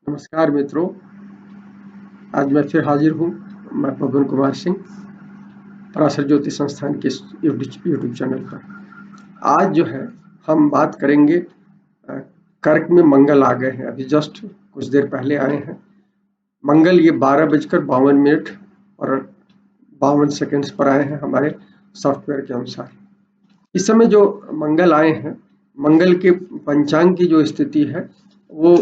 नमस्कार मित्रों, आज मैं फिर हाजिर हूँ। मैं पवन कुमार सिंह, पराशर ज्योति संस्थान के यूट्यूब चैनल पर। आज जो है हम बात करेंगे कर्क में मंगल आ गए हैं, अभी जस्ट कुछ देर पहले आए हैं मंगल। ये 12:52 और 52 सेकंड्स पर आए हैं हमारे सॉफ्टवेयर के अनुसार। इस समय जो मंगल आए हैं, मंगल के पंचांग की जो स्थिति है वो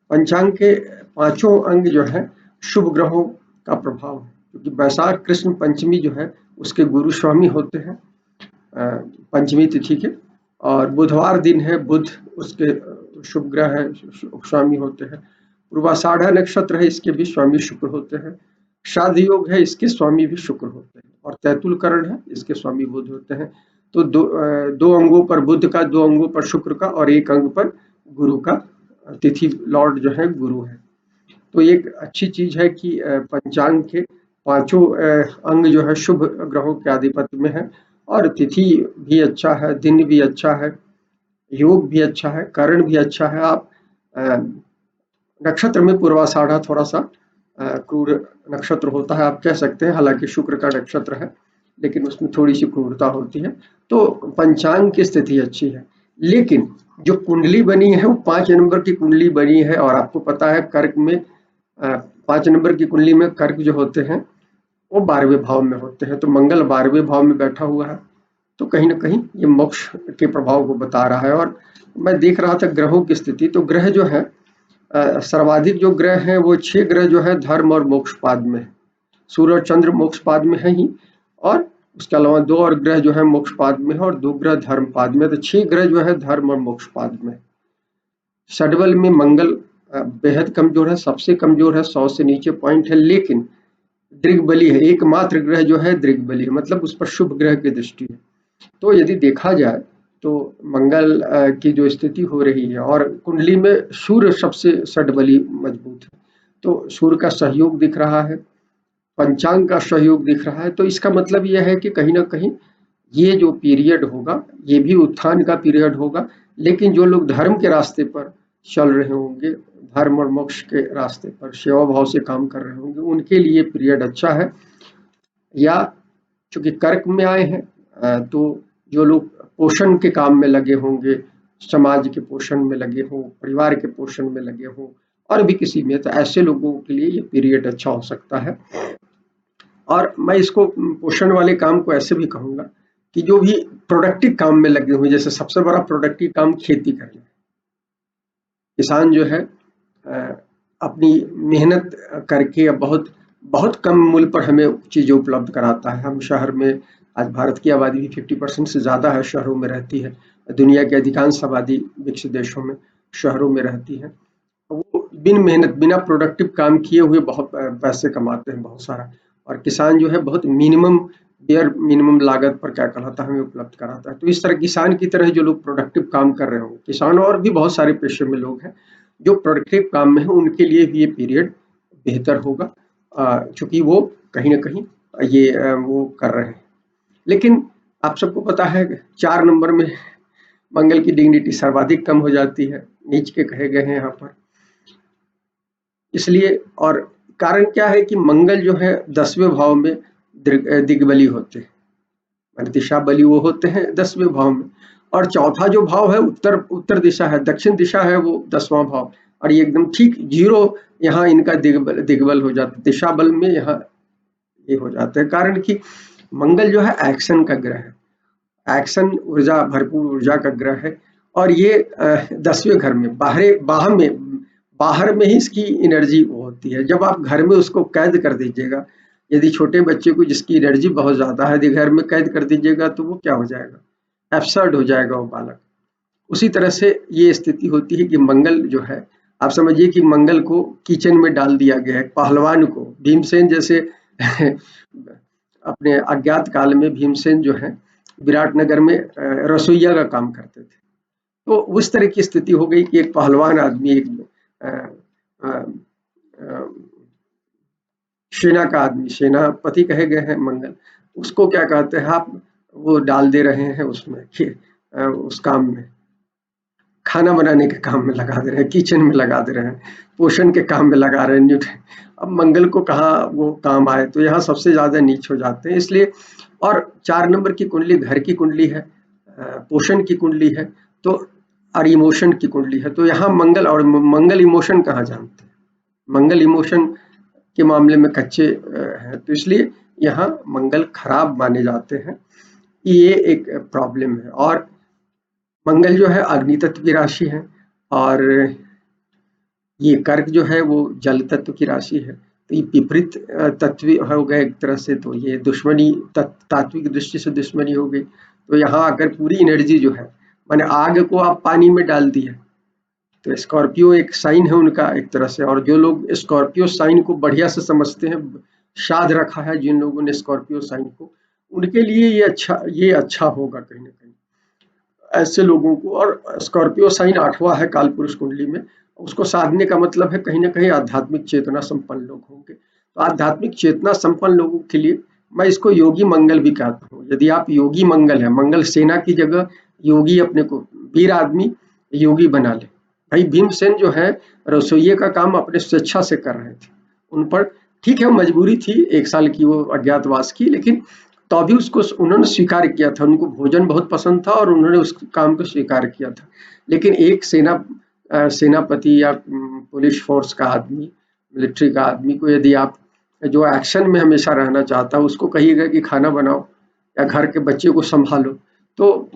पंचांग के पांचों अंग जो है शुभ ग्रहों का प्रभाव है, क्योंकि वैशाख कृष्ण पंचमी जो है उसके गुरु स्वामी होते हैं पंचमी तिथि के, और बुधवार दिन है बुध उसके शुभ ग्रह है, स्वामी होते हैं। पूर्वाषाढ़ा नक्षत्र है, इसके भी स्वामी शुक्र होते हैं। श्राद्ध योग है, इसके स्वामी भी शुक्र होते हैं। और तैतुल करण है, इसके स्वामी बुध होते हैं। तो दो अंगों पर बुध का, दो अंगों पर शुक्र का और एक अंग पर गुरु का, तिथि लॉर्ड जो है गुरु है। तो एक अच्छी चीज है कि पंचांग के पांचों अंग जो है शुभ ग्रहों के आधिपत्य में है, और तिथि भी अच्छा है, दिन भी अच्छा है, योग भी अच्छा है, करण भी अच्छा है। आप नक्षत्र में पूर्वाषाढ़ा थोड़ा सा क्रूर नक्षत्र होता है, आप कह सकते हैं, हालांकि शुक्र का नक्षत्र है लेकिन उसमें थोड़ी सी क्रूरता होती है। तो पंचांग की स्थिति अच्छी है, लेकिन जो कुंडली बनी है वो 5 नंबर की कुंडली बनी है। और आपको पता है कर्क में 5 नंबर की कुंडली में कर्क जो होते हैं वो 12वें भाव में होते हैं। तो मंगल 12वें भाव में बैठा हुआ है, तो कहीं ना कहीं ये मोक्ष के प्रभाव को बता रहा है। और मैं देख रहा था ग्रहों की स्थिति, तो ग्रह जो है सर्वाधिक जो ग्रह है वो 6 ग्रह जो है धर्म और मोक्ष पाद में है। सूर्य और चंद्र मोक्ष पाद में है ही, और उसके अलावा 2 और ग्रह जो है मोक्ष पाद में है और 2 ग्रह धर्म पाद में। तो 6 ग्रह जो है धर्म और मोक्ष पाद में। षडबल में मंगल बेहद कमजोर है, सबसे कमजोर है, 100 से नीचे पॉइंट है, लेकिन दृग्बली है, एकमात्र ग्रह जो है दृग्बली है, मतलब उस पर शुभ ग्रह की दृष्टि है। तो यदि देखा जाए तो मंगल की जो स्थिति हो रही है, और कुंडली में सूर्य सबसे षडबली मजबूत है, तो सूर्य का सहयोग दिख रहा है, पंचांग का सहयोग दिख रहा है। तो इसका मतलब यह है कि कहीं ना कहीं ये जो पीरियड होगा ये भी उत्थान का पीरियड होगा, लेकिन जो लोग धर्म के रास्ते पर चल रहे होंगे, धर्म और मोक्ष के रास्ते पर सेवा भाव से काम कर रहे होंगे, उनके लिए पीरियड अच्छा है। या चूंकि कर्क में आए हैं तो जो लोग पोषण के काम में लगे होंगे, समाज के पोषण में लगे हों, परिवार के पोषण में लगे हों, और भी किसी में, तो ऐसे लोगों के लिए ये पीरियड अच्छा हो सकता है। और मैं इसको पोषण वाले काम को ऐसे भी कहूंगा कि जो भी प्रोडक्टिव काम में लगे हुए, जैसे सबसे बड़ा प्रोडक्टिव काम खेती करना है। किसान जो है अपनी मेहनत करके बहुत बहुत कम मूल्य पर हमें चीजें उपलब्ध कराता है। हम शहर में, आज भारत की आबादी भी 50% से ज्यादा है शहरों में रहती है, दुनिया की अधिकांश आबादी विकसित देशों में शहरों में रहती है। वो बिन मेहनत, बिना प्रोडक्टिव काम किए हुए बहुत पैसे कमाते हैं, बहुत सारा। और किसान जो है बहुत मिनिमम, बेयर मिनिमम लागत पर क्या कहलाता है हमें उपलब्ध कराता है। तो इस तरह किसान की तरह जो लोग प्रोडक्टिव काम कर रहे होंगे, किसान और भी बहुत सारे पेशे में लोग हैं जो प्रोडक्टिव काम में है, उनके लिए भी ये पीरियड बेहतर होगा, चूंकि वो कहीं ना कहीं ये वो कर रहे हैं। लेकिन आप सबको पता है 4 नंबर में मंगल की डिग्निटी सर्वाधिक कम हो जाती है, नीच के कहे गए हैं यहाँ पर। इसलिए, और कारण क्या है कि मंगल जो है 10वें भाव में दिग्बली होते हैं, मान दिशा बली वो होते हैं 10वें भाव में। और चौथा जो भाव है उत्तर उत्तर दिशा है, दक्षिण दिशा है, वो 10वां भाव, और ये एकदम ठीक जीरो यहाँ इनका दिग्बल हो जाता है, दिशा बल में यहाँ ये हो जाते हैं। कारण कि मंगल जो है एक्शन का ग्रह है, एक्शन ऊर्जा, भरपूर ऊर्जा का ग्रह है। और ये 10वें घर में, बाहर में ही इसकी एनर्जी होती है। जब आप घर में उसको कैद कर दीजिएगा, यदि छोटे बच्चे को जिसकी एनर्जी बहुत ज्यादा है, यदि घर में कैद कर दीजिएगा तो वो क्या हो जाएगा, एब्सर्ड हो जाएगा वो बालक। उसी तरह से ये स्थिति होती है कि मंगल जो है, आप समझिए कि मंगल को किचन में डाल दिया गया है, पहलवान को, भीमसेन जैसे अपने अज्ञात काल में भीमसेन जो है विराटनगर में रसोइया का काम करते थे। तो उस तरह की स्थिति हो गई कि एक पहलवान आदमी, एक अ, अ, सेना का आदमी, सेनापति कहे गए हैं मंगल, उसको क्या कहते हैं आप, वो डाल दे रहे हैं उसमें उस काम में। खाना बनाने के काम में लगा दे रहे हैं, किचन में लगा दे रहे हैं, पोषण के काम में लगा रहे हैं, अब मंगल को कहाँ वो काम आए, तो यहाँ सबसे ज्यादा नीच हो जाते हैं। इसलिए और 4 नंबर की कुंडली घर की कुंडली है, पोषण की कुंडली है, तो और इमोशन की कुंडली है, तो यहाँ मंगल और मंगल इमोशन कहाँ जानते हैं, मंगल इमोशन के मामले में कच्चे हैं, तो इसलिए यहाँ मंगल खराब माने जाते हैं। ये एक प्रॉब्लम है। और मंगल जो है अग्नि तत्व की राशि है, और ये कर्क जो है वो जल तत्व की राशि है, तो ये विपरीत तत्व हो गए एक तरह से, तो ये दुश्मनी तात्विक दृष्टि से दुश्मनी हो गई। तो यहाँ अगर पूरी एनर्जी जो है, माने आग को आप पानी में डाल दिए, तो स्कॉर्पियो एक साइन है उनका एक तरह से, और जो लोग स्कॉर्पियो साइन को बढ़िया से समझते हैं, शाद रखा है जिन लोगों ने स्कॉर्पियो साइन को, उनके लिए ये अच्छा होगा कहीं ना कहीं ऐसे लोगों को। और स्कॉर्पियो साइन 8वां है कालपुरुष कुंडली में, उसको साधने का मतलब है कहीं ना कहीं आध्यात्मिक चेतना संपन्न लोग होंगे। तो आध्यात्मिक चेतना संपन्न लोगों के लिए मैं इसको योगी मंगल भी कहता हूँ। यदि आप योगी मंगल है, मंगल सेना की जगह योगी अपने को वीर आदमी योगी बना ले। भाई भीमसेन जो है रसोइये का काम अपने स्वेच्छा से कर रहे थे, उन पर ठीक है मजबूरी थी 1 साल की वो अज्ञातवास की, लेकिन तो भी उसको उन्होंने स्वीकार किया था, उनको भोजन बहुत पसंद था और उन्होंने उस काम को स्वीकार किया था। लेकिन एक सेनापति या पुलिस फोर्स का आदमी, मिलिट्री का आदमी को यदि आप जो एक्शन में हमेशा रहना चाहता है उसको कहिएगा कि खाना बनाओ या घर के बच्चे को संभालो, तो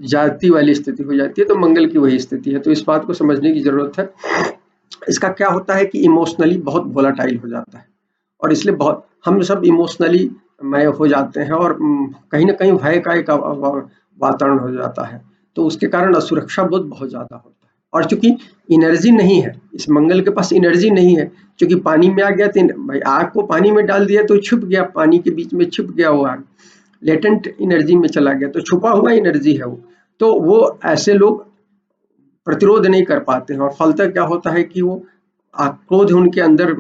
जाति वाली स्थिति हो जाती है। तो मंगल की वही स्थिति है, तो इस बात को समझने की जरूरत है। इसका क्या होता है कि इमोशनली बहुत वोलाटाइल हो जाता है, और इसलिए बहुत हम सब इमोशनली मय हो जाते हैं, और कहीं ना कहीं भय का एक वातावरण हो जाता है, तो उसके कारण असुरक्षा बोध बहुत ज्यादा होता है। और चूंकि एनर्जी नहीं है, इस मंगल के पास एनर्जी नहीं है, क्योंकि पानी में आ गया तो भाई आग को पानी में डाल दिया तो छुप गया, पानी के बीच में छुप गया वो आग, लेटेंट एनर्जी में चला गया, तो छुपा हुआ एनर्जी है वो। तो वो ऐसे लोग प्रतिरोध नहीं कर पाते हैं, और फलतः क्या होता है कि वो क्रोध उनके अंदर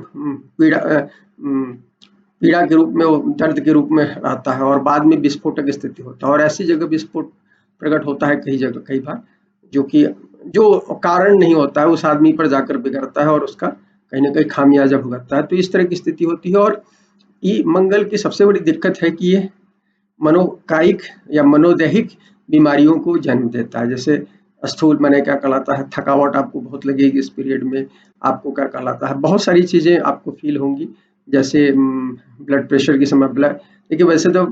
पीड़ा के रूप में, वो दर्द के रूप में आता है, और बाद में विस्फोटक स्थिति होता है। और ऐसी जगह विस्फोट प्रकट होता है कई जगह कई बार, जो कि जो कारण नहीं होता है उस आदमी पर जाकर बिगड़ता है, और उसका कहीं ना कहीं खामियाजा भुगतता है। तो इस तरह की स्थिति होती है। और ये मंगल की सबसे बड़ी दिक्कत है कि ये मनोकायिक या मनोदैहिक बीमारियों को जन्म देता है। जैसे स्थूल माने क्या कहलाता है, थकावट आपको बहुत लगेगी इस पीरियड में, आपको क्या कहलाता है, बहुत सारी चीजें आपको फील होंगी, जैसे ब्लड प्रेशर की समय ब्लड। देखिए वैसे तो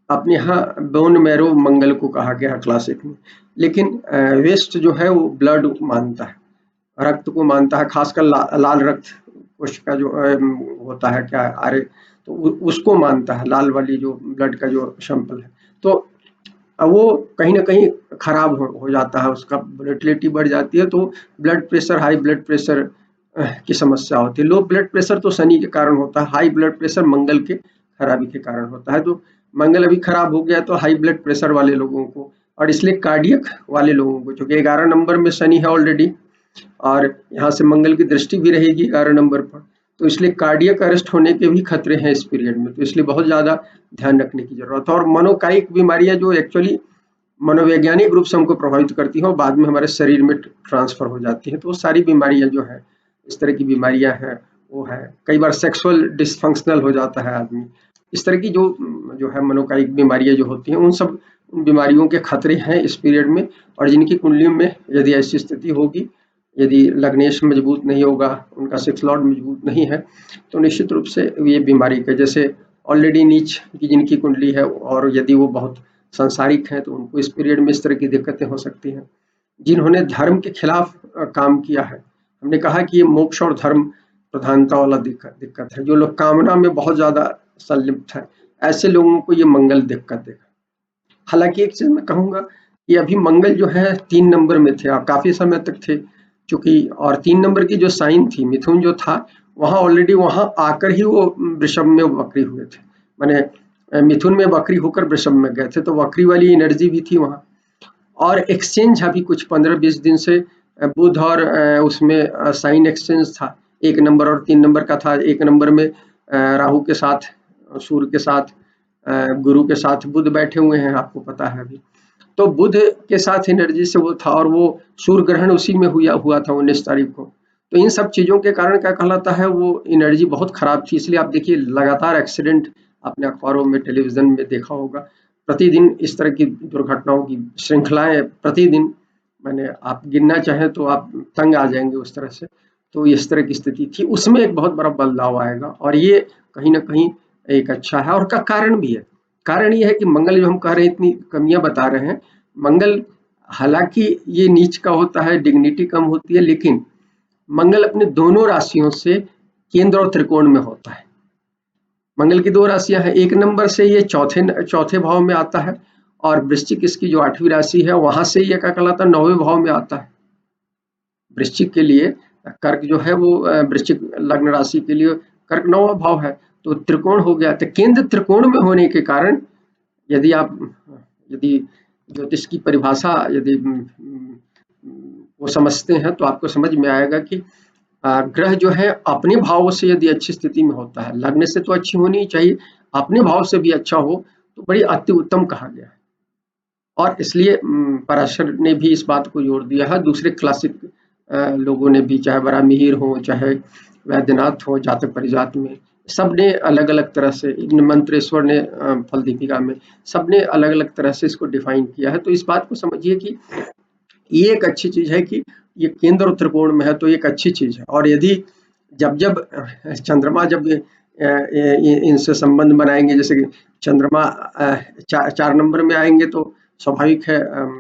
अपने यहाँ बोन मैरो मंगल को कहा गया है क्लासिक में, लेकिन वेस्ट जो है वो ब्लड मानता है, रक्त को मानता है, खासकर लाल रक्त कोश का जो होता है क्या आर्य, तो उसको मानता है, लाल वाली जो ब्लड का जो सैंपल है। तो वो कहीं ना कहीं खराब हो जाता है, उसका वोलेटिलिटी बढ़ जाती है, तो blood pressure, high blood pressure की समस्या होती है। लो ब्लड प्रेशर तो शनि के कारण होता है, हाई ब्लड प्रेशर मंगल के खराबी के कारण होता है। तो मंगल अभी खराब हो गया तो हाई ब्लड प्रेशर वाले लोगों को, और इसलिए कार्डियक वाले लोगों को, चूंकि 11 नंबर में शनि है ऑलरेडी, और यहाँ से मंगल की दृष्टि भी रहेगी 11 नंबर पर, तो इसलिए कार्डियक अरेस्ट होने के भी खतरे हैं इस पीरियड में। तो इसलिए बहुत ज्यादा ध्यान रखने की जरूरत है। और मनोकायिक बीमारियां जो एक्चुअली मनोवैज्ञानिक रूप से हमको प्रभावित करती हैं, और बाद में हमारे शरीर में ट्रांसफर हो जाती है, तो वो सारी बीमारियां जो है, इस तरह की बीमारियां हैं वो है। कई बार सेक्सुअल डिसफंक्शनल हो जाता है आदमी। इस तरह की जो है मनोकायिक बीमारियां जो होती हैं, उन बीमारियों के खतरे हैं इस पीरियड में। और जिनकी कुंडलियों में यदि ऐसी स्थिति होगी, यदि लग्नेश मजबूत नहीं होगा, उनका 6 लॉर्ड मजबूत नहीं है, तो निश्चित रूप से ये बीमारी के, जैसे ऑलरेडी नीच की जिनकी कुंडली है, और यदि वो बहुत सांसारिक हैं, तो उनको इस पीरियड में इस तरह की दिक्कतें हो सकती हैं। जिन्होंने धर्म के खिलाफ काम किया है, हमने कहा कि ये मोक्ष और धर्म प्रधानता वाला दिक्कत है। जो लोग कामना में बहुत ज्यादा संलिप्त है, ऐसे लोगों को ये मंगल दिक्कत देगा। हालांकि एक चीज मैं कहूंगा कि अभी मंगल जो है 3 नंबर में थे, काफी समय तक थे, चूंकि और 3 नंबर की जो साइन थी, मिथुन जो था, वहां ऑलरेडी वहां आकर ही वो वृषभ में वक्री हुए थे, माने मिथुन में वक्री होकर वृषभ में गए थे, तो वक्री वाली एनर्जी भी थी वहां। और एक्सचेंज अभी कुछ 15-20 दिन से बुध और उसमें साइन एक्सचेंज था, 1 नंबर और 3 नंबर का था। 1 नंबर में राहु के साथ, सूर्य के साथ, गुरु के साथ बुध बैठे हुए हैं, आपको पता है अभी। तो बुध के साथ एनर्जी से वो था, और वो सूर्य ग्रहण उसी में हुआ था 19 तारीख को। तो इन सब चीजों के कारण क्या कहलाता है, वो एनर्जी बहुत खराब थी। इसलिए आप देखिए लगातार एक्सीडेंट आपने अखबारों में, टेलीविजन में देखा होगा, प्रतिदिन इस तरह की दुर्घटनाओं की श्रृंखलाएं प्रतिदिन, मैंने आप गिनना चाहें तो आप तंग आ जाएंगे उस तरह से। तो इस तरह की स्थिति थी, उसमें एक बहुत बड़ा बदलाव आएगा, और ये कहीं ना कहीं एक अच्छा है, और का कारण भी है। कारण ये है कि मंगल जो हम कह रहे हैं इतनी कमियां बता रहे हैं, मंगल हालांकि ये नीच का होता है, डिग्निटी कम होती है, लेकिन मंगल अपने दोनों राशियों से केंद्र और त्रिकोण में होता है। मंगल की 2 राशियां हैं, 1 नंबर से ये चौथे भाव में आता है, और वृश्चिक इसकी जो 8वीं राशि है वहां से ये क्या कहलाता है, 9वें भाव में आता है। वृश्चिक के लिए कर्क जो है वो वृश्चिक लग्न राशि के लिए कर्क 9वां भाव है, तो त्रिकोण हो गया। तो केंद्र त्रिकोण में होने के कारण यदि ज्योतिष की परिभाषा यदि वो समझते हैं तो आपको समझ में आएगा कि ग्रह जो है अपने भाव से यदि अच्छी स्थिति में होता है, लग्न से तो अच्छी होनी ही चाहिए, अपने भाव से भी अच्छा हो तो बड़ी अति उत्तम कहा गया है। और इसलिए पराशर ने भी इस बात को जोड़ दिया है। दूसरे क्लासिक लोगों ने भी, चाहे बड़ा मिहिर हो, चाहे वैद्यनाथ हो जातक परिजात में, सबने अलग अलग तरह से, मंत्रेश्वर ने फल दीपिका में, सबने अलग अलग तरह से इसको डिफाइन किया है। तो इस बात को समझिए कि ये एक अच्छी चीज है कि ये केंद्र और त्रिकोण में है, तो एक अच्छी चीज है। और यदि जब जब चंद्रमा जब इनसे संबंध बनाएंगे, जैसे कि चंद्रमा 4 नंबर में आएंगे तो स्वाभाविक है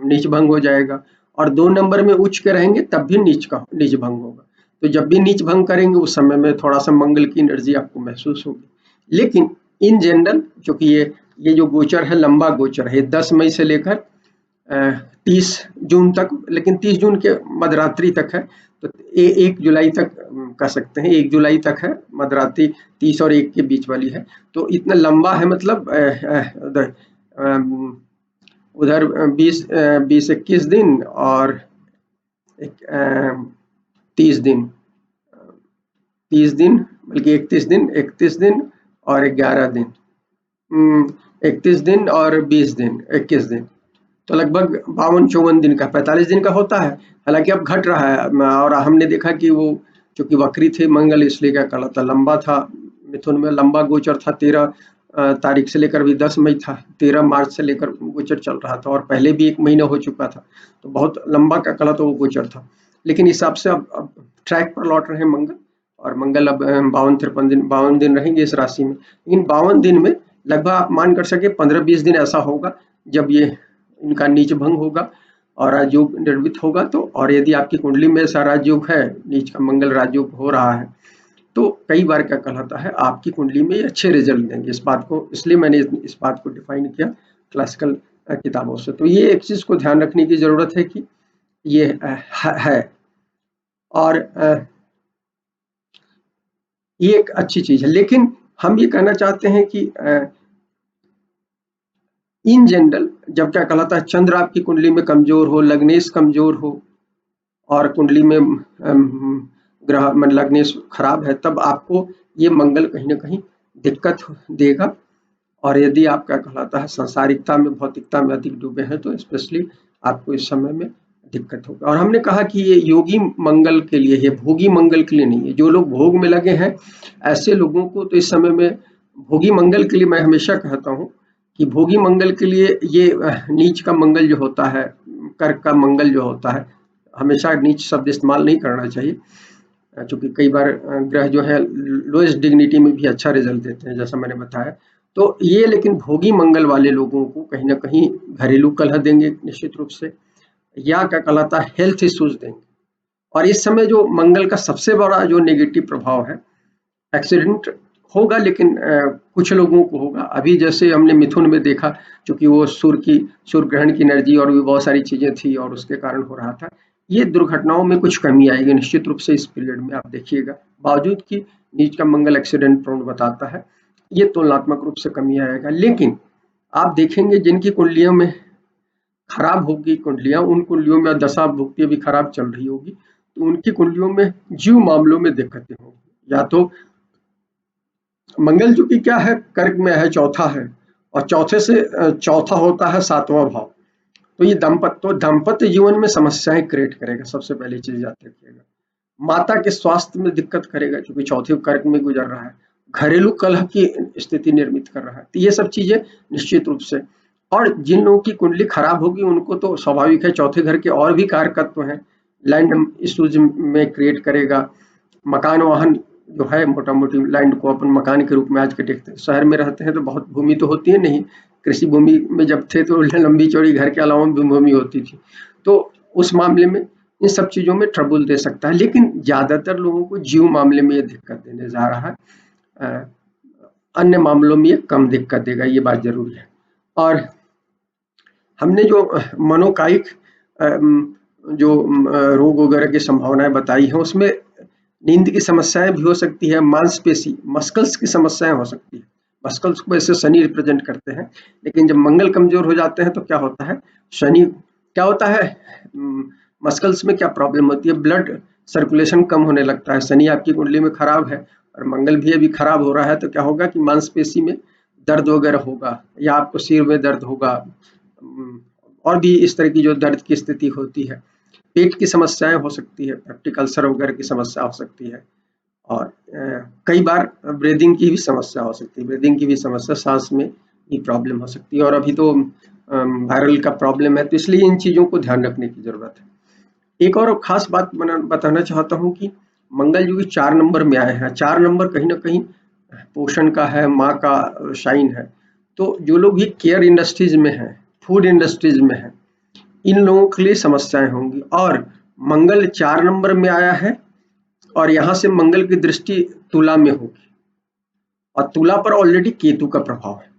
नीच भंग हो जाएगा, और 2 नंबर में उच्च के रहेंगे तब भी नीच भंग होगा। तो जब भी नीच भंग करेंगे उस समय में थोड़ा सा मंगल की एनर्जी आपको महसूस होगी। लेकिन इन जनरल, क्योंकि ये जो गोचर है लंबा गोचर है, 10 मई से लेकर 30 जून तक, लेकिन 30 जून के मध्यरात्रि तक है, तो 1 जुलाई तक कह सकते हैं, 1 जुलाई तक है, मध्यरात्रि 30 और 1 के बीच वाली है। तो इतना लंबा है, मतलब उधर 20-21 दिन और 30 दिन, 30 दिन बल्कि 31 दिन और 11 दिन, 31 दिन और 20 दिन, 21 दिन, तो लगभग 52-54 दिन का, 45 दिन का होता है। हालांकि अब घट रहा है, और हमने देखा कि वो चूंकि वक्री थे मंगल, इसलिए क्या कहला था, लंबा था, मिथुन में लंबा गोचर था। 13 तारीख से लेकर भी 10 मई था, 13 मार्च से लेकर गोचर चल रहा था, और पहले भी 1 महीना हो चुका था, तो बहुत लंबा का कहला तो वो गोचर था। लेकिन हिसाब से अब ट्रैक पर लौट रहे हैं मंगल, और मंगल अब 52 दिन रहेंगे इस राशि में। इन 52 दिन में लगभग आप मान कर सके 15-20 दिन ऐसा होगा जब ये इनका नीच भंग होगा और राजयोग निर्मित होगा। तो और यदि आपकी कुंडली में ऐसा राजयोग है, नीच का मंगल राजयोग हो रहा है, तो कई बार क्या कहलाता है आपकी कुंडली में अच्छे रिजल्ट देंगे। इस बात को, इसलिए मैंने इस बात को डिफाइन किया क्लासिकल किताबों से। तो ये एक चीज को ध्यान रखने की जरूरत है कि ये है, और ये एक अच्छी चीज है। लेकिन हम ये कहना चाहते हैं कि इन जनरल जब क्या कहलाता है चंद्र आपकी कुंडली में कमजोर हो, लग्नेश कमजोर हो, और कुंडली में ग्रह मन लग्नेश खराब है, तब आपको ये मंगल कहीं ना कहीं दिक्कत देगा। और यदि आप क्या कहलाता है सांसारिकता में, भौतिकता में अधिक डूबे हैं, तो स्पेशली आपको इस समय में दिक्कत होगा। और हमने कहा कि ये योगी मंगल के लिए है, भोगी मंगल के लिए नहीं है। जो लोग भोग में लगे हैं ऐसे लोगों को तो इस समय में भोगी मंगल के लिए मैं हमेशा कहता हूँ कि भोगी मंगल के लिए ये नीच का मंगल जो होता है, कर्क का मंगल जो होता है, हमेशा नीच शब्द इस्तेमाल नहीं करना चाहिए, क्योंकि कई बार ग्रह जो है लोएस्ट डिग्निटी में भी अच्छा रिजल्ट देते हैं, जैसा मैंने बताया। तो ये लेकिन भोगी मंगल वाले लोगों को कहीं ना कहीं घरेलू कलह देंगे निश्चित रूप से, या क्या कहलाता है हेल्थ इश्यूज देंगे। और इस समय जो मंगल का सबसे बड़ा जो नेगेटिव प्रभाव है, एक्सीडेंट होगा, लेकिन कुछ लोगों को होगा। अभी जैसे हमने मिथुन में देखा, क्योंकि वो सूर्य ग्रहण की एनर्जी और भी बहुत सारी चीजें थी और उसके कारण हो रहा था। ये दुर्घटनाओं में कुछ कमी आएगी निश्चित रूप से इस पीरियड में, आप देखिएगा, बावजूद कि नीच का मंगल एक्सीडेंट प्रोन बताता है, ये तुलनात्मक रूप से कमी आएगा। लेकिन आप देखेंगे जिनकी कुंडलियों में खराब होगी कुंडलियां, उन कुंडलियों में दशा भुक्ति भी खराब चल रही होगी, तो उनकी कुंडलियों में जीव मामलों में दिक्कतें होंगी। या तो मंगल चूंकि क्या है, कर्क में है, चौथा है, और चौथे से चौथा होता है 7वां भाव, तो ये दाम्पत्य जीवन में समस्याएं क्रिएट करेगा, सबसे पहली चीज याद रखिएगा। माता के स्वास्थ्य में दिक्कत करेगा क्योंकि चौथे कर्क में गुजर रहा है। घरेलू कलह की स्थिति निर्मित कर रहा है। तो ये सब चीजें निश्चित रूप से, और जिन लोगों की कुंडली खराब होगी उनको तो स्वाभाविक है, चौथे घर के और भी कारकत्व हैं, लैंड इश्यूज में क्रिएट करेगा। मकान वाहन जो है, मोटा मोटी लैंड को अपन मकान के रूप में आज के देखते हैं। शहर में रहते हैं तो बहुत भूमि तो होती है नहीं, कृषि भूमि में जब थे तो लंबी चौड़ी घर के अलावा भी भूमि होती थी, तो उस मामले में इन सब चीजों में ट्रबल दे सकता है। लेकिन ज्यादातर लोगों को जीव मामले में ये दिक्कत देने जा रहा है, अन्य मामलों में ये कम दिक्कत देगा, ये बात जरूरी है। और हमने जो मनोकायिक जो रोग वगैरह की संभावनाएं बताई हैं, उसमें नींद की समस्याएं भी हो सकती है, मांसपेशी मस्कल्स की समस्याएं हो सकती है। मस्कल्स को ऐसे शनि रिप्रेजेंट करते हैं, लेकिन जब मंगल कमजोर हो जाते हैं तो क्या होता है, शनि क्या होता है, मस्कल्स में क्या प्रॉब्लम होती है, ब्लड सर्कुलेशन कम होने लगता है। शनि आपकी कुंडली में खराब है और मंगल भी अभी खराब हो रहा है, तो क्या होगा कि मांसपेशी में दर्द वगैरह होगा, या आपको सिर में दर्द होगा, और भी इस तरह की जो दर्द की स्थिति होती है। पेट की समस्याएं हो सकती है, पेप्टिक अल्सर वगैरह की समस्या हो सकती है, और कई बार ब्रीदिंग की भी समस्या हो सकती है, ब्रीदिंग की भी समस्या, सांस में भी प्रॉब्लम हो सकती है, और अभी तो वायरल का प्रॉब्लम है, तो इसलिए इन चीजों को ध्यान रखने की जरूरत है। एक और खास बात बताना चाहता हूँ कि मंगल जो कि 4 नंबर में आए हैं, 4 नंबर कहीं ना कहीं पोषण का है, माँ का शाइन है। तो जो लोग ये केयर इंडस्ट्रीज में हैं, फूड इंडस्ट्रीज में हैं, इन लोगों के लिए समस्याएं होंगी। और मंगल 4 नंबर में आया है, और यहाँ से मंगल की दृष्टि तुला में होगी, और तुला पर ऑलरेडी केतु का प्रभाव है।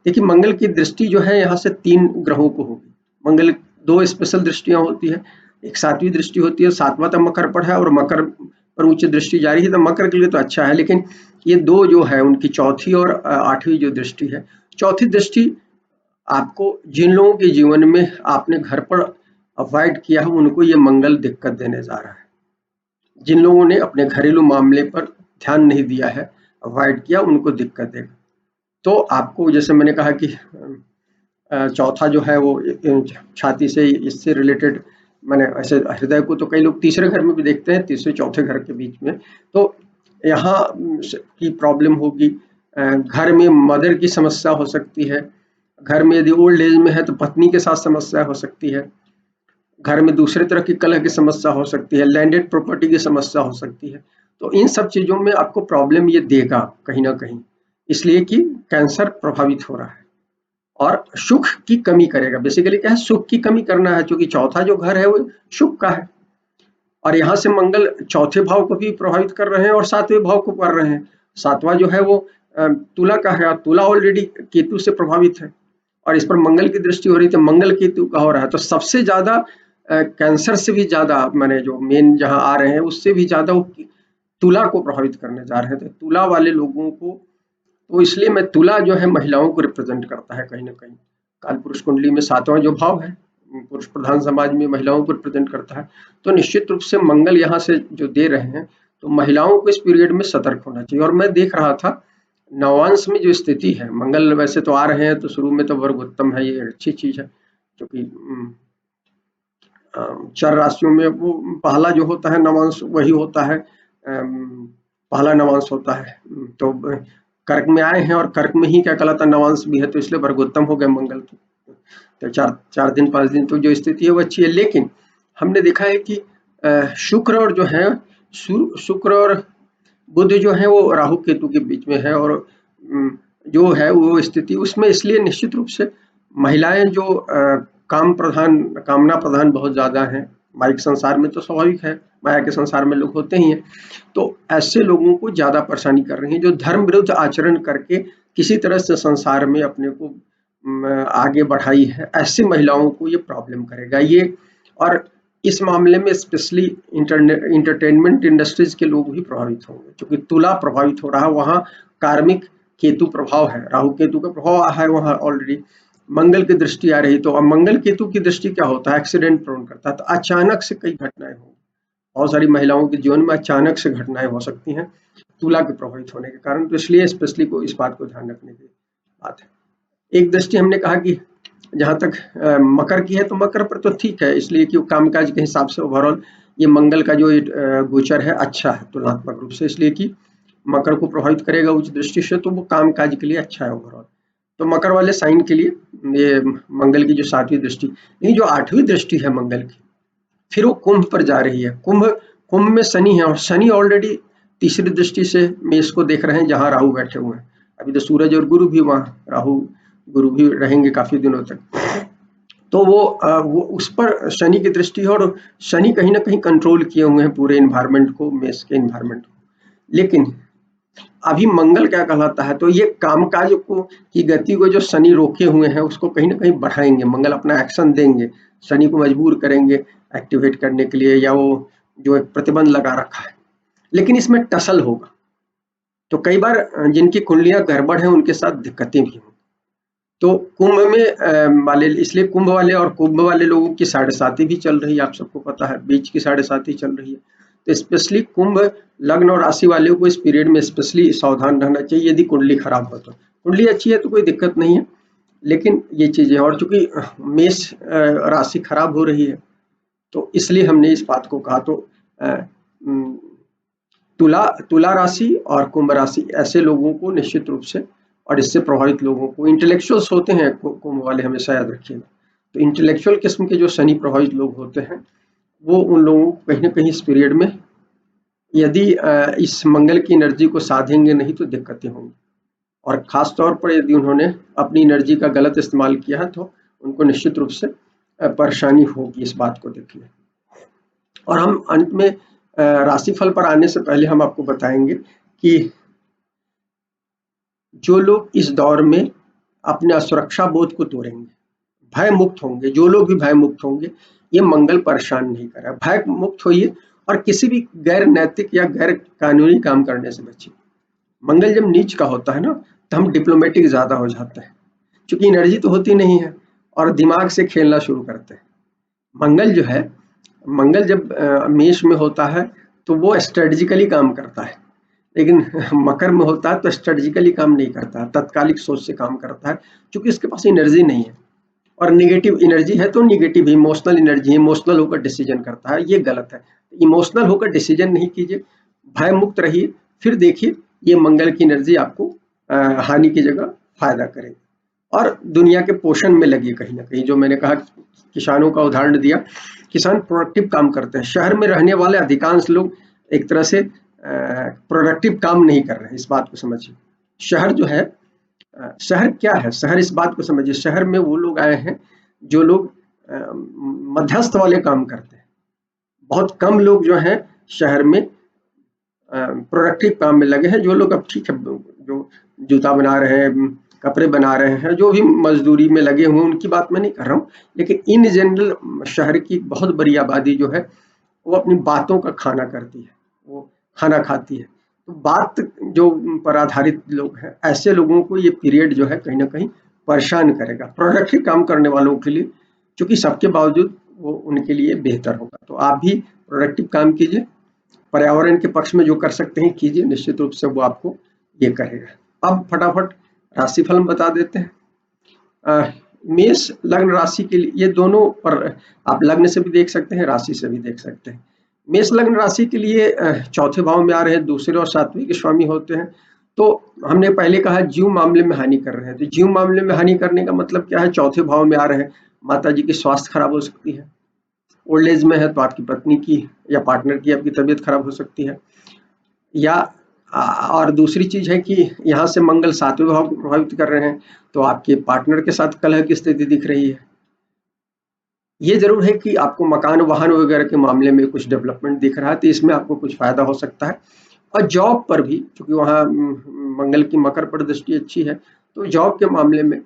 देखिए मंगल की दृष्टि जो है यहाँ से 3 ग्रहों को होगी। मंगल 2 स्पेशल दृष्टियां होती है, एक 7वीं दृष्टि होती है, 7वां तो मकर पर है, और मकर पर उच्च दृष्टि जारी है, तो मकर के लिए तो अच्छा है। लेकिन ये 2 जो है उनकी चौथी और 8वीं जो दृष्टि है, चौथी दृष्टि आपको, जिन लोगों के जीवन में आपने घर पर अवॉइड किया है, उनको ये मंगल दिक्कत देने जा रहा है। जिन लोगों ने अपने घरेलू मामले पर ध्यान नहीं दिया है, अवॉइड किया, उनको दिक्कत देगा। तो आपको, जैसे मैंने कहा कि चौथा जो है वो छाती से, इससे रिलेटेड, मैंने ऐसे हृदय को तो कई लोग तीसरे घर में भी देखते हैं, तीसरे चौथे घर के बीच में, तो यहाँ की प्रॉब्लम होगी। घर में मदर की समस्या हो सकती है, घर में यदि ओल्ड एज में है तो पत्नी के साथ समस्या हो सकती है, घर में दूसरे तरह की कलह की समस्या हो सकती है, लैंडेड प्रॉपर्टी की समस्या हो सकती है। तो इन सब चीजों में आपको प्रॉब्लम ये देगा कहीं ना कहीं, इसलिए कि कैंसर प्रभावित हो रहा है और सुख की कमी करेगा। बेसिकली क्या है, सुख की कमी करना है, क्योंकि चौथा जो घर है वो सुख का है, और यहाँ से मंगल चौथे भाव को भी प्रभावित कर रहे हैं और 7वें भाव को कर रहे हैं। 7वां जो है वो तुला का है, और तुला ऑलरेडी केतु से प्रभावित है, और इस पर मंगल की दृष्टि हो रही थी, मंगल केतु का हो रहा है। तो सबसे ज्यादा कैंसर से भी ज्यादा, मैंने जो मेन जहां आ रहे हैं उससे भी ज्यादा वो तुला को प्रभावित करने जा रहे हैं। तो तुला वाले लोगों को, तो इसलिए मैं, तुला जो है महिलाओं को रिप्रेजेंट करता है कहीं ना कहीं, कालपुरुष कुंडली में 7वां जो भाव है, पुरुष प्रधान समाज में महिलाओं को रिप्रेजेंट करता है। तो निश्चित रूप से मंगल यहाँ से जो दे रहे हैं, तो महिलाओं को इस पीरियड में सतर्क होना चाहिए। और मैं देख रहा था नवांश में जो स्थिति है, मंगल वैसे तो आ रहे हैं तो शुरू में तो वर्ग उत्तम है, ये अच्छी चीज है, क्योंकि चार राशियों में वो पहला जो होता है नवांश वही होता है, पहला नवांश होता है। तो कर्क में आए हैं, और कर्क में ही क्या कहलाता है, नवांश भी है, तो इसलिए वर्गोत्तम हो गए मंगल की। तो 4 दिन 5 दिन तो जो स्थिति है वो अच्छी है। लेकिन हमने देखा है कि शुक्र और जो है, शुक्र और बुध जो है वो राहु केतु के बीच में है, और जो है वो स्थिति उसमें, इसलिए निश्चित रूप से महिलाएं जो कामना प्रधान बहुत ज्यादा है, माइक संसार में तो स्वाभाविक है, माया के संसार में लोग होते ही हैं, तो ऐसे लोगों को ज्यादा परेशानी कर रही है, जो धर्म विरुद्ध आचरण करके किसी तरह से संसार में अपने को आगे बढ़ाई है, ऐसी महिलाओं को ये प्रॉब्लम करेगा ये। और इस मामले में स्पेशली इंटरटेनमेंट इंडस्ट्रीज के लोग भी प्रभावित होंगे, क्योंकि तुला प्रभावित हो रहा है, वहां कार्मिक केतु प्रभाव है, राहु केतु का प्रभाव है वहां ऑलरेडी, मंगल की दृष्टि आ रही। तो अब मंगल केतु की दृष्टि क्या होता है, एक्सीडेंट प्रोन करता है, तो अचानक से कई घटनाएं होंगी, बहुत सारी महिलाओं के जीवन में अचानक से घटनाएं हो सकती हैं तुला के प्रभावित होने के कारण। तो इसलिए स्पेशली को इस बात को ध्यान रखने की बात है। एक दृष्टि हमने कहा कि जहां तक मकर की है तो मकर पर तो ठीक है, इसलिए कि कामकाज के हिसाब से ओवरऑल ये मंगल का जो गोचर है अच्छा है तुलनात्मक रूप से, इसलिए कि मकर को प्रभावित करेगा उच्च दृष्टि से, तो वो कामकाज के लिए अच्छा है ओवरऑल। तो मकर वाले साइन के लिए ये मंगल की जो 7वीं दृष्टि, नहीं जो 8वीं दृष्टि है मंगल की, फिर वो कुंभ पर जा रही है। कुंभ कुंभ में शनि है और शनि ऑलरेडी तीसरी दृष्टि से मेष को देख रहे हैं जहां राहु बैठे हुए हैं। अभी तो सूरज और गुरु भी वहां, राहु गुरु भी रहेंगे काफी दिनों तक। तो वो उस पर शनि की दृष्टि है और शनि कहीं ना कहीं कंट्रोल किए हुए हैं पूरे इन्वायरमेंट को, मेष के इन्वायरमेंट को। लेकिन अभी मंगल क्या कहलाता है, तो ये कामकाज को की गति को जो शनि रोके हुए हैं उसको कहीं ना कहीं बढ़ाएंगे, मंगल अपना एक्शन देंगे, शनि को मजबूर करेंगे एक्टिवेट करने के लिए, या वो जो एक प्रतिबंध लगा रखा है। लेकिन इसमें टसल होगा, तो कई बार जिनकी कुंडलियां गड़बड़ है उनके साथ दिक्कतें भी होंगी। तो कुंभ में वाले, इसलिए कुंभ वाले और कुंभ वाले लोगों की 7.5 भी चल रही है, आप सबको पता है बीच की 7.5 चल रही है। तो स्पेशली कुंभ लग्न और राशि वालों को इस पीरियड में स्पेशली सावधान रहना चाहिए यदि कुंडली खराब हो तो। कुंडली अच्छी है तो कोई दिक्कत नहीं है, लेकिन ये चीजें, और चूंकि मेष राशि खराब हो रही है तो इसलिए हमने इस बात को कहा। तो अ, उम, तुला तुला राशि और कुंभ राशि ऐसे लोगों को निश्चित रूप से, और इससे प्रभावित लोगों को, इंटेलेक्चुअल्स होते हैं कुंभ वाले, हमेशा याद रखिएगा। तो इंटेलेक्चुअल किस्म के जो शनि प्रभावित लोग होते हैं वो उन लोगों को कहीं ना कहीं इस पीरियड में यदि इस मंगल की एनर्जी को साधेंगे नहीं तो दिक्कतें होंगी, और खास तौर पर यदि उन्होंने अपनी एनर्जी का गलत इस्तेमाल किया है तो उनको निश्चित रूप से परेशानी होगी, इस बात को देखिए। और हम अंत में राशिफल पर आने से पहले हम आपको बताएंगे कि जो लोग इस दौर में अपने असुरक्षा बोध को तोड़ेंगे, भय मुक्त होंगे, जो लोग भी भय मुक्त होंगे, ये मंगल परेशान नहीं कर रहा है। भय मुक्त होइए और किसी भी गैर नैतिक या गैर कानूनी काम करने से बचिए। मंगल जब नीच का होता है ना तो हम डिप्लोमेटिक ज्यादा हो जाते हैं, क्योंकि एनर्जी तो होती नहीं है और दिमाग से खेलना शुरू करते हैं। मंगल जो है, मंगल जब मेष में होता है तो वो स्ट्रेटजिकली काम करता है, लेकिन मकर में होता है तो स्ट्रेटजिकली काम नहीं करता है, तत्कालिक सोच से काम करता है, क्योंकि इसके पास एनर्जी नहीं है। और निगेटिव एनर्जी है तो निगेटिव इमोशनल एनर्जी, इमोशनल होकर डिसीजन करता है, ये गलत है। इमोशनल होकर डिसीजन नहीं कीजिए, भय मुक्त रहिए, फिर देखिए ये मंगल की एनर्जी आपको हानि की जगह फायदा करेगी। और दुनिया के पोषण में लगी कहीं ना कहीं, जो मैंने कहा किसानों का उदाहरण दिया, किसान प्रोडक्टिव काम करते हैं। शहर में रहने वाले अधिकांश लोग एक तरह से प्रोडक्टिव काम नहीं कर रहे हैं, इस बात को समझिए। शहर जो है, शहर क्या है, शहर इस बात को समझिए, शहर में वो लोग आए हैं जो लोग मध्यस्थ वाले काम करते हैं। बहुत कम लोग जो हैं शहर में प्रोडक्टिव काम में लगे हैं। जो लोग अब ठीक है, जो जूता बना रहे हैं, कपड़े बना रहे हैं, जो भी मजदूरी में लगे हुए, उनकी बात मैं नहीं कर रहा हूँ, लेकिन इन जनरल शहर की बहुत बड़ी आबादी जो है वो अपनी बातों का खाना करती है, वो खाना खाती है। तो बात जो पर आधारित लोग हैं, ऐसे लोगों को ये पीरियड जो है कहीं ना कहीं परेशान करेगा। प्रोडक्टिव काम करने वालों के लिए, क्योंकि सबके बावजूद वो उनके लिए बेहतर होगा। तो आप भी प्रोडक्टिव काम कीजिए, पर्यावरण के पक्ष में जो कर सकते हैं कीजिए, निश्चित रूप से वो आपको ये करेगा। अब फटाफट राशिफल हम बता देते हैं। मेष लग्न राशि के लिए, ये दोनों पर आप लग्न से भी देख सकते हैं, राशि से भी देख सकते हैं। मेष लग्न राशि के लिए चौथे भाव में आ रहे हैं, दूसरे और सातवें के स्वामी होते हैं। तो हमने पहले कहा जीव मामले में हानि कर रहे हैं, तो जीव मामले में हानि करने का मतलब क्या है, चौथे भाव में आ रहे हैं, माता जी की स्वास्थ्य खराब हो सकती है। ओल्ड एज में है तो आपकी पत्नी की या पार्टनर की आपकी तबीयत खराब हो सकती है। या और दूसरी चीज है कि यहाँ से मंगल 7वें भाव को प्रभावित कर रहे हैं, तो आपके पार्टनर के साथ कलह की स्थिति दिख रही है। ये जरूर है कि आपको मकान वाहन वगैरह के मामले में कुछ डेवलपमेंट दिख रहा है, तो इसमें आपको कुछ फायदा हो सकता है। और जॉब पर भी, क्योंकि वहाँ मंगल की मकर पर दृष्टि अच्छी है, तो जॉब के मामले में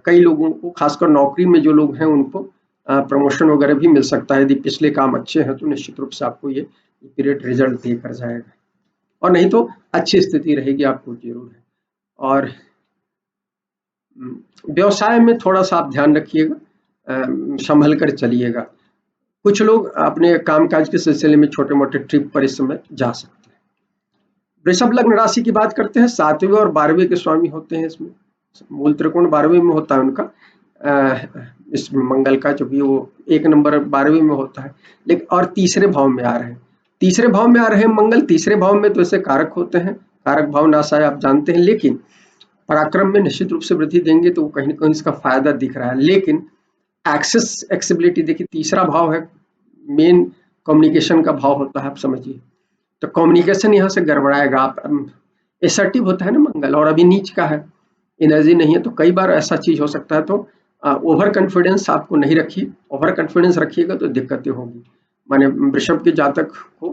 कई लोगों को, खासकर नौकरी में जो लोग हैं उनको प्रमोशन वगैरह भी मिल सकता है। यदि पिछले काम अच्छे हैं तो निश्चित रूप से आपको ये पीरियड रिजल्ट देकर जाएगा, और नहीं तो अच्छी स्थिति रहेगी, आपको जरूर है। और व्यवसाय में थोड़ा सा आप ध्यान रखिएगा, संभल कर चलिएगा। कुछ लोग अपने कामकाज के सिलसिले में छोटे मोटे ट्रिप पर इस समय जा सकते हैं। वृषभ लग्न राशि की बात करते हैं, 7वें और 12वें के स्वामी होते हैं इसमें, मूल त्रिकोण 12वें में होता है उनका। इस मंगल का, चूंकि वो 1 नंबर 12वीं में होता है, लेकिन और तीसरे भाव में आ रहे हैं। तीसरे भाव में आ रहे हैं मंगल, तीसरे भाव में तो ऐसे कारक होते हैं, कारक भाव नाशाय आप जानते हैं, लेकिन पराक्रम में निश्चित रूप से वृद्धि देंगे, तो कहीं ना कहीं इसका फायदा दिख रहा है। लेकिन एक्सेसिबिलिटी देखिए, तीसरा भाव है, मेन कम्युनिकेशन का भाव होता है, आप समझिए, तो कम्युनिकेशन यहाँ से गड़बड़ाएगा। आप एसर्टिव होता है ना मंगल, और अभी नीच का है, एनर्जी नहीं है, तो कई बार ऐसा चीज हो सकता है। तो ओवर कॉन्फिडेंस आपको नहीं रखिए, ओवर कॉन्फिडेंस रखिएगा तो दिक्कतें होगी। माने वृषभ के जातक को,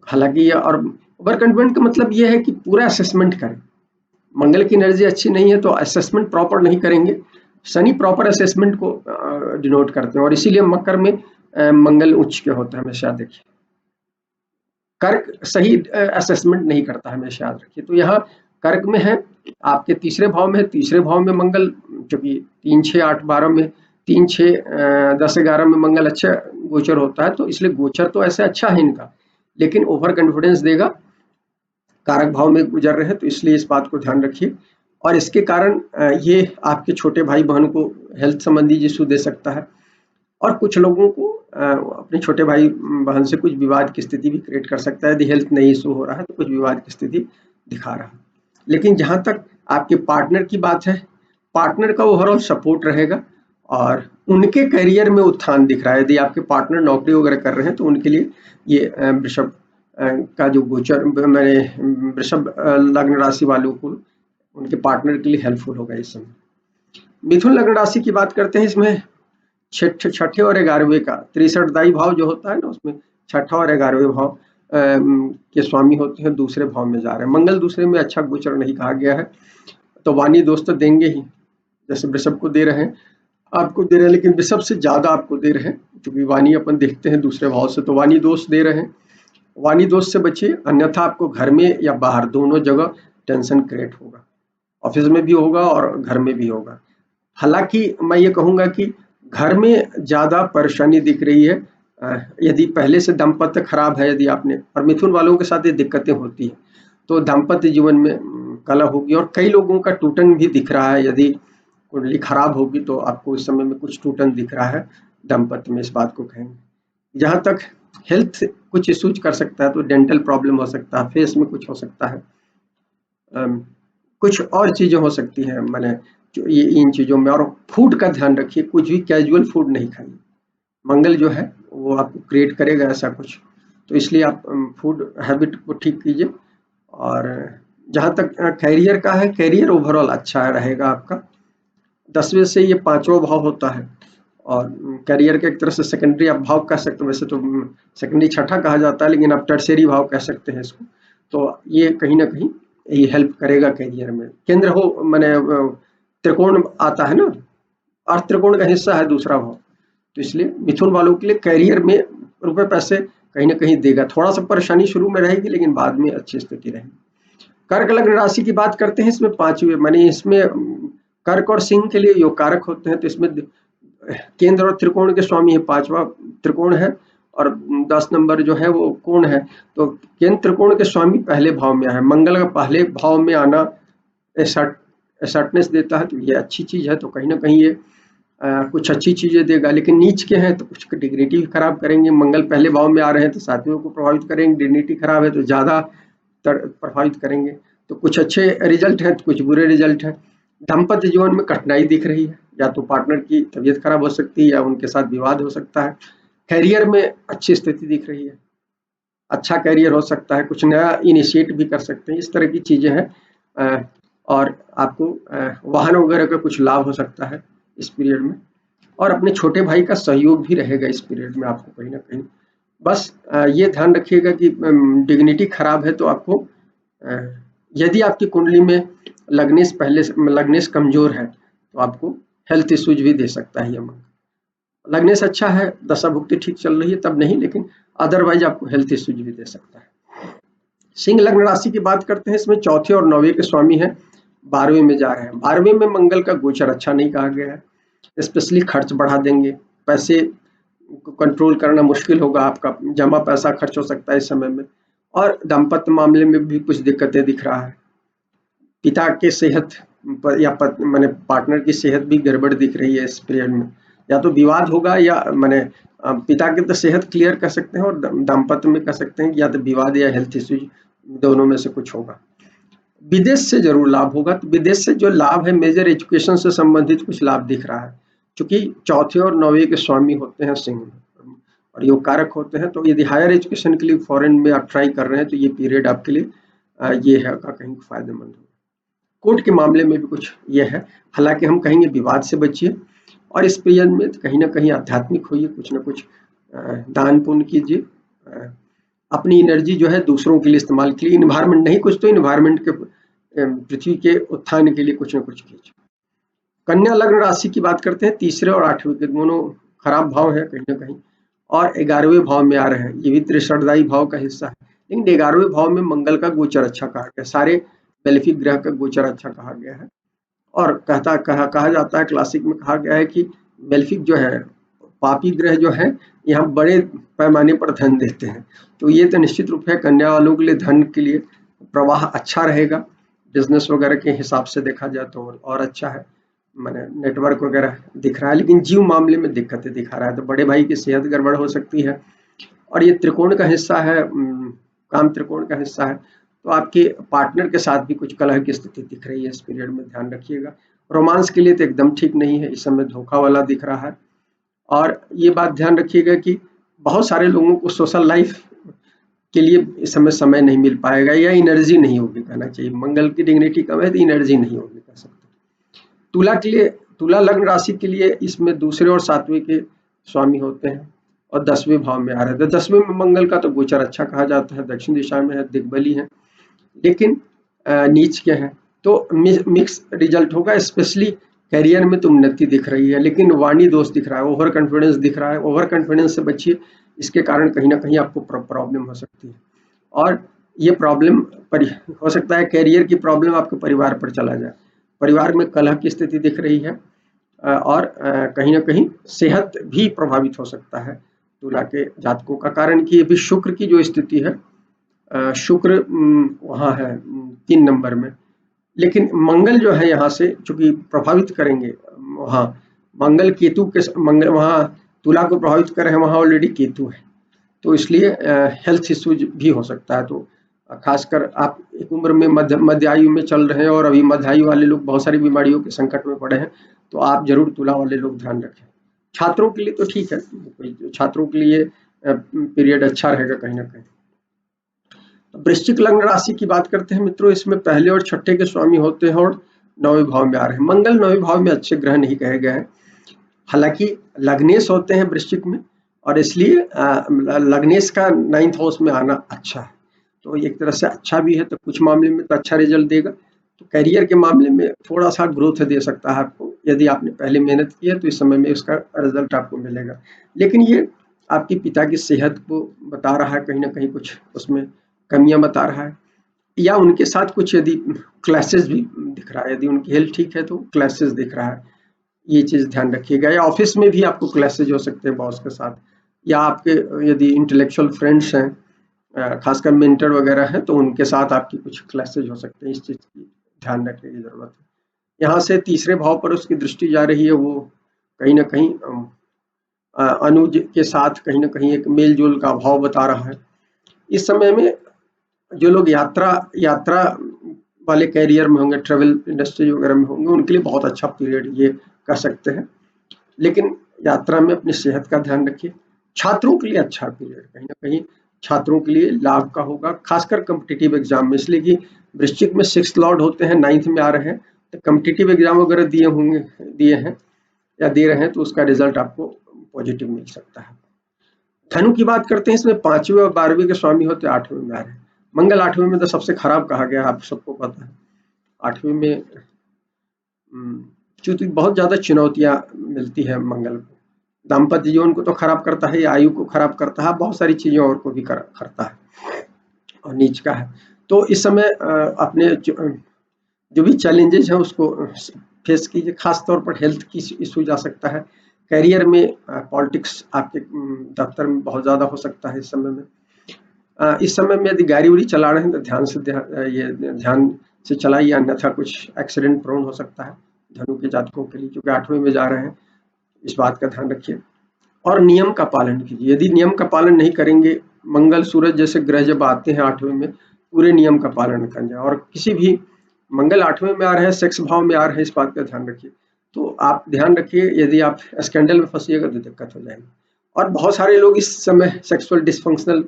हालांकि ये, और ओवर कॉन्फिडेंट का मतलब ये है कि पूरा असेसमेंट करें। मंगल की एनर्जी अच्छी नहीं है तो असेसमेंट प्रॉपर नहीं करेंगे। शनि प्रॉपर असेसमेंट को डिनोट करते हैं, और इसीलिए मकर में मंगल उच्च के होता है, हमेशा देखिए। कर्क सही असेसमेंट नहीं करता, हमेशा याद रखिए। तो यहाँ कर्क में है, आपके तीसरे भाव में है, तीसरे भाव में मंगल, क्योंकि 3 6 8 12 में 3 6 10 11 में मंगल अच्छा गोचर होता है, तो इसलिए गोचर तो ऐसे अच्छा है इनका, लेकिन ओवर कॉन्फिडेंस देगा, कारक भाव में गुजर रहे हैं, तो इसलिए इस बात को ध्यान रखिए। और इसके कारण ये आपके छोटे भाई बहन को हेल्थ संबंधी इशू दे सकता है, और कुछ लोगों को अपने छोटे भाई बहन से कुछ विवाद की स्थिति भी क्रिएट कर सकता है। यदि हेल्थ नहीं इशू हो रहा है तो कुछ विवाद की स्थिति दिखा रहा है। लेकिन जहां तक आपके पार्टनर की बात है, पार्टनर का ओवरऑल सपोर्ट रहेगा, और उनके करियर में उत्थान दिख रहा है। यदि आपके पार्टनर नौकरी वगैरह कर रहे हैं तो उनके लिए ये वृषभ का जो गोचर, मैंने वृषभ लग्न राशि वालों को, उनके पार्टनर के लिए हेल्पफुल होगा इस समय। मिथुन लग्न राशि की बात करते हैं, इसमें छठे और 11वें का 63दाई भाव जो होता है ना, उसमें छठा और 11वें भाव के स्वामी होते हैं, दूसरे भाव में जा रहे हैं। मंगल दूसरे में अच्छा गोचर नहीं कहा गया है, तो वाणी दोष तो देंगे ही, जैसे वृषभ को दे रहे हैं, आपको दे रहे हैं, लेकिन वृषभ से ज्यादा आपको दे रहे हैं, क्योंकि वाणी अपन देखते हैं दूसरे भाव से, तो वाणी दोष दे रहे हैं। वाणी दोष से बचिए, अन्यथा आपको घर में या बाहर दोनों जगह टेंशन क्रिएट होगा, ऑफिस में भी होगा और घर में भी होगा। हालांकि मैं ये कहूंगा कि घर में ज्यादा परेशानी दिख रही है, यदि पहले से दाम्पत्य खराब है, यदि आपने, और मिथुन वालों के साथ ये दिक्कतें होती हैं, तो दाम्पत्य जीवन में कलह होगी, और कई लोगों का टूटन भी दिख रहा है। यदि कुंडली खराब होगी तो आपको इस समय में कुछ टूटन दिख रहा है दाम्पत्य में, इस बात को कहेंगे। जहां तक हेल्थ कुछ इश्यूज कर सकता है, तो डेंटल प्रॉब्लम हो सकता है, फेस में कुछ हो सकता है, कुछ और चीजें हो सकती हैं, मैंने जो ये इन चीजों में। और फूड का ध्यान रखिए, कुछ भी कैजुअल फूड नहीं खाइए, मंगल जो है वो आपको क्रिएट करेगा ऐसा कुछ, तो इसलिए आप फूड हैबिट को ठीक कीजिए। और जहाँ तक कैरियर का है, कैरियर ओवरऑल अच्छा रहेगा आपका। 10वें से ये 5वां भाव होता है, और कैरियर के एक तरह से सेकेंडरी आप भाव कह सकते हो, वैसे तो सेकेंडरी छठा कहा जाता है, लेकिन आप टर्शियरी भाव कह सकते हैं इसको। तो ये कहीं ना कहीं ये हेल्प करेगा कैरियर में। केंद्र हो मैंने त्रिकोण आता है ना, अर्थ त्रिकोण का हिस्सा है दूसरा भाव, तो इसलिए मिथुन वालों के लिए कैरियर में रुपए पैसे कहीं ना कहीं देगा। थोड़ा सा परेशानी शुरू में रहेगी, लेकिन बाद में अच्छी स्थिति रहेगी। कर्क लग्न राशि की बात करते हैं, इसमें 5वें, माने इसमें कर्क और सिंह के लिए योग कारक होते हैं, तो इसमें केंद्र और त्रिकोण के स्वामी है, 5वां त्रिकोण है, और 10 नंबर जो है वो कोण है। तो केंद्र त्रिकोण के स्वामी पहले भाव में है, मंगल का पहले भाव में आना असर्टनेस देता है, तो ये अच्छी चीज है। तो कहीं ना कहीं ये कुछ अच्छी चीजें देगा, लेकिन नीच के हैं तो कुछ डिग्निटी खराब करेंगे। मंगल पहले भाव में आ रहे हैं तो साथियों को प्रभावित करेंगे, डिग्निटी खराब है तो ज्यादा प्रभावित करेंगे। तो कुछ अच्छे रिजल्ट हैं तो कुछ बुरे रिजल्ट हैं। दाम्पत्य जीवन में कठिनाई दिख रही है, या तो पार्टनर की तबीयत खराब हो सकती है, या उनके साथ विवाद हो सकता है। कैरियर में अच्छी स्थिति दिख रही है, अच्छा कैरियर हो सकता है, कुछ नया इनिशिएट भी कर सकते हैं, इस तरह की चीजें हैं। और आपको वाहन वगैरह का कुछ लाभ हो सकता है इस पीरियड में, और अपने छोटे भाई का सहयोग भी रहेगा इस पीरियड में आपको कहीं ना कहीं। बस ये ध्यान रखिएगा कि डिग्निटी खराब है तो आपको, यदि आपकी कुंडली में लग्नेश पहले लग्नेश कमजोर है तो आपको हेल्थ इश्यूज भी दे सकता है ये मंगल। लग्नेश अच्छा है, दशा भुक्ति ठीक चल रही है तब नहीं, लेकिन अदरवाइज आपको हेल्थ इश्यूज भी दे सकता है। सिंह लग्न राशि की बात करते हैं, इसमें चौथे और 9वें के स्वामी हैं, 12वें में जा रहे हैं। 12वें में मंगल का गोचर अच्छा नहीं कहा गया है, स्पेशली खर्च बढ़ा देंगे, पैसे को कंट्रोल करना मुश्किल होगा, आपका जमा पैसा खर्च हो सकता है इस समय में। और दाम्पत्य मामले में भी कुछ दिक्कतें दिख रहा है, पिता के सेहत माने पार्टनर की सेहत भी गड़बड़ दिख रही है इस पीरियड में, या तो विवाद होगा या माने पिता की तो सेहत क्लियर कर सकते हैं और दाम्पत्य में कह सकते हैं कि या तो विवाद या हेल्थ इश्यूज दोनों में से कुछ होगा। विदेश से जरूर लाभ होगा, तो विदेश से जो लाभ है मेजर एजुकेशन से संबंधित कुछ लाभ दिख रहा है, क्योंकि चौथे और नौवे के स्वामी होते हैं सिंह और योग कारक होते हैं, तो यदि हायर एजुकेशन के लिए फॉरेन में आप ट्राई कर रहे हैं तो ये पीरियड आपके लिए ये है कहीं फायदेमंद होगा। कोर्ट के मामले में भी कुछ ये है, हालांकि हम कहेंगे विवाद से बचिए और इस पीरियड में कहीं ना कहीं आध्यात्मिक होइए, कुछ ना कुछ दान पुण्य कीजिए, अपनी एनर्जी जो है दूसरों के लिए इस्तेमाल कीजिए, इन्वायरमेंट नहीं कुछ तो इन्वायरमेंट के पृथ्वी के उत्थान के लिए कुछ ना कुछ कीजिए। कन्या लग्न राशि की बात करते हैं, तीसरे और आठवें के दोनों खराब भाव है कहीं ना कहीं और 11वें भाव में आ रहे हैं, ये भी त्रिशरदायी भाव का हिस्सा है, लेकिन 11वें भाव में मंगल का गोचर अच्छा कहा गया, सारे बेनिफिक ग्रह का गोचर अच्छा कहा गया है और कहा जाता है, क्लासिक में कहा गया है कि बेनिफिक जो है पापी ग्रह जो है यहाँ बड़े पैमाने पर धन देते हैं, तो ये तो निश्चित रूप है कन्या वालों के लिए धन के लिए प्रवाह अच्छा रहेगा, बिजनेस वगैरह के हिसाब से देखा जाए तो और अच्छा है, मैंने नेटवर्क वगैरह दिख रहा है, लेकिन जीव मामले में दिक्कतें दिखा रहा है, तो बड़े भाई की सेहत गड़बड़ हो सकती है और ये त्रिकोण का हिस्सा है, काम त्रिकोण का हिस्सा है, तो आपके पार्टनर के साथ भी कुछ कलह की स्थिति दिख रही है इस पीरियड में, ध्यान रखिएगा। रोमांस के लिए तो एकदम ठीक नहीं है, इस समय धोखा वाला दिख रहा है और ये बात ध्यान रखिएगा कि बहुत सारे लोगों को सोशल लाइफ के लिए इस समय नहीं मिल पाएगा या एनर्जी नहीं होगी, कहना चाहिए मंगल की डिग्निटी कम है तो एनर्जी नहीं होगी कह सकते। तुला के लिए, तुला लग्न राशि के लिए इसमें दूसरे और सातवें के स्वामी होते हैं और 10वें भाव में आ रहे थे, 10वें में मंगल का तो गोचर अच्छा कहा जाता है, दक्षिण दिशा में है, दिग्बली है, लेकिन नीच के हैं, तो मिक्स रिजल्ट होगा, स्पेशली करियर में तो उन्नति दिख रही है लेकिन वाणी दोष दिख रहा है, ओवर कॉन्फिडेंस दिख रहा है, ओवर कॉन्फिडेंस से बचिए, इसके कारण कहीं ना कहीं आपको प्रॉब्लम हो सकती है और ये प्रॉब्लम हो सकता है करियर की प्रॉब्लम आपके परिवार पर चला जाए, परिवार में कलह की स्थिति दिख रही है और कहीं ना कहीं सेहत भी प्रभावित हो सकता है तुला के जातकों का, कारण कि अभी शुक्र की जो स्थिति है, शुक्र वहाँ है 3 नंबर में, लेकिन मंगल जो है यहाँ से चूंकि प्रभावित करेंगे, वहाँ मंगल केतु के मंगल वहाँ तुला को प्रभावित कर रहे हैं, वहाँ ऑलरेडी केतु है, तो इसलिए हेल्थ इश्यूज भी हो सकता है, तो खासकर आप एक उम्र में मध्य आयु में चल रहे हैं और अभी मध्य आयु वाले लोग बहुत सारी बीमारियों के संकट में पड़े हैं, तो आप जरूर तुला वाले लोग ध्यान रखें। छात्रों के लिए तो ठीक है, छात्रों के लिए पीरियड अच्छा रहेगा कहीं ना कहीं। वृश्चिक लग्न राशि की बात करते हैं मित्रों, इसमें पहले और छठे के स्वामी होते हैं और 9वें भाव में आ रहे हैं, मंगल 9वें भाव में अच्छे ग्रह नहीं कहे गए हैं, हालांकि लग्नेश होते हैं वृश्चिक में और इसलिए लग्नेश का 9th हाउस में आना अच्छा है, तो एक तरह से अच्छा भी है, तो कुछ मामले में तो अच्छा रिजल्ट देगा, तो करियर के मामले में थोड़ा सा ग्रोथ दे सकता है आपको, यदि आपने पहले मेहनत की है तो इस समय में उसका रिजल्ट आपको मिलेगा, लेकिन ये आपके पिता की सेहत को बता रहा है, कहीं ना कहीं कुछ उसमें कमियां बता रहा है, या उनके साथ कुछ यदि क्लैशेस भी दिख रहा है, यदि उनकी हेल्थ ठीक है तो क्लैशेस दिख रहा है, ये चीज ध्यान रखिएगा, या ऑफिस में भी आपको क्लैशेज हो सकते हैं बॉस के साथ, या आपके यदि इंटेलेक्चुअल फ्रेंड्स हैं, खासकर मेंटर वगैरह हैं, तो उनके साथ आपकी कुछ क्लैशेज हो सकते हैं, इस चीज की ध्यान रखने की जरूरत है। यहाँ से तीसरे भाव पर उसकी दृष्टि जा रही है, वो कहीं ना कहीं अनुज के साथ कहीं ना कहीं एक मेल जोल का भाव बता रहा है, इस समय में जो लोग यात्रा वाले कैरियर में होंगे, ट्रेवल इंडस्ट्री वगैरह में होंगे, उनके लिए बहुत अच्छा पीरियड ये कर सकते हैं, लेकिन यात्रा में अपनी सेहत का ध्यान रखिए। छात्रों के लिए अच्छा पीरियड कहीं ना कहीं छात्रों के लिए लाभ का होगा, खासकर कम्पिटिटिव एग्जाम में, इसलिए कि वृश्चिक में 6th लॉर्ड होते हैं, 9th में आ रहे हैं, तो कम्पिटिटिव एग्जाम वगैरह दिए हैं या दे रहे हैं, तो उसका रिजल्ट आपको पॉजिटिव मिल सकता है। धनु की बात करते हैं, इसमें 5वें और 12वें के स्वामी होते हैं, 8वें में आ रहे हैं, मंगल 8वें में तो सबसे खराब कहा गया, आप सबको पता है, 8वें में चूंकि बहुत ज्यादा चुनौतियां मिलती है मंगल को, दाम्पत्य जीवन को तो खराब करता है, आयु को खराब करता है, बहुत सारी चीजें और को भी करता है और नीच का है, तो इस समय अपने जो भी चैलेंजेस है उसको फेस कीजिए, खास तौर पर हेल्थ की इशू जा सकता है, करियर में पॉलिटिक्स आपके दफ्तर में बहुत ज्यादा हो सकता है इस समय में, इस समय में यदि गाड़ी उड़ी चला रहे हैं तो ध्यान से चलाइए, अन्यथा कुछ एक्सीडेंट प्रोन हो सकता है धनु के जातकों के लिए, क्योंकि 8वें में जा रहे हैं, इस बात का ध्यान रखिए। और नियम का पालन कीजिए, यदि नियम का पालन नहीं करेंगे, मंगल सूरज जैसे ग्रह जब आते हैं 8वें में, पूरे नियम का पालन करें। और किसी भी मंगल 8वें में आ रहे हैं, सेक्स भाव में आ रहे हैं, इस बात का ध्यान रखिए। तो आप ध्यान रखिए, यदि आप स्कैंडल में फंसिएगा तो दिक्कत हो जाएगी। और बहुत सारे लोग इस समय सेक्सुअल डिस्फंक्शनल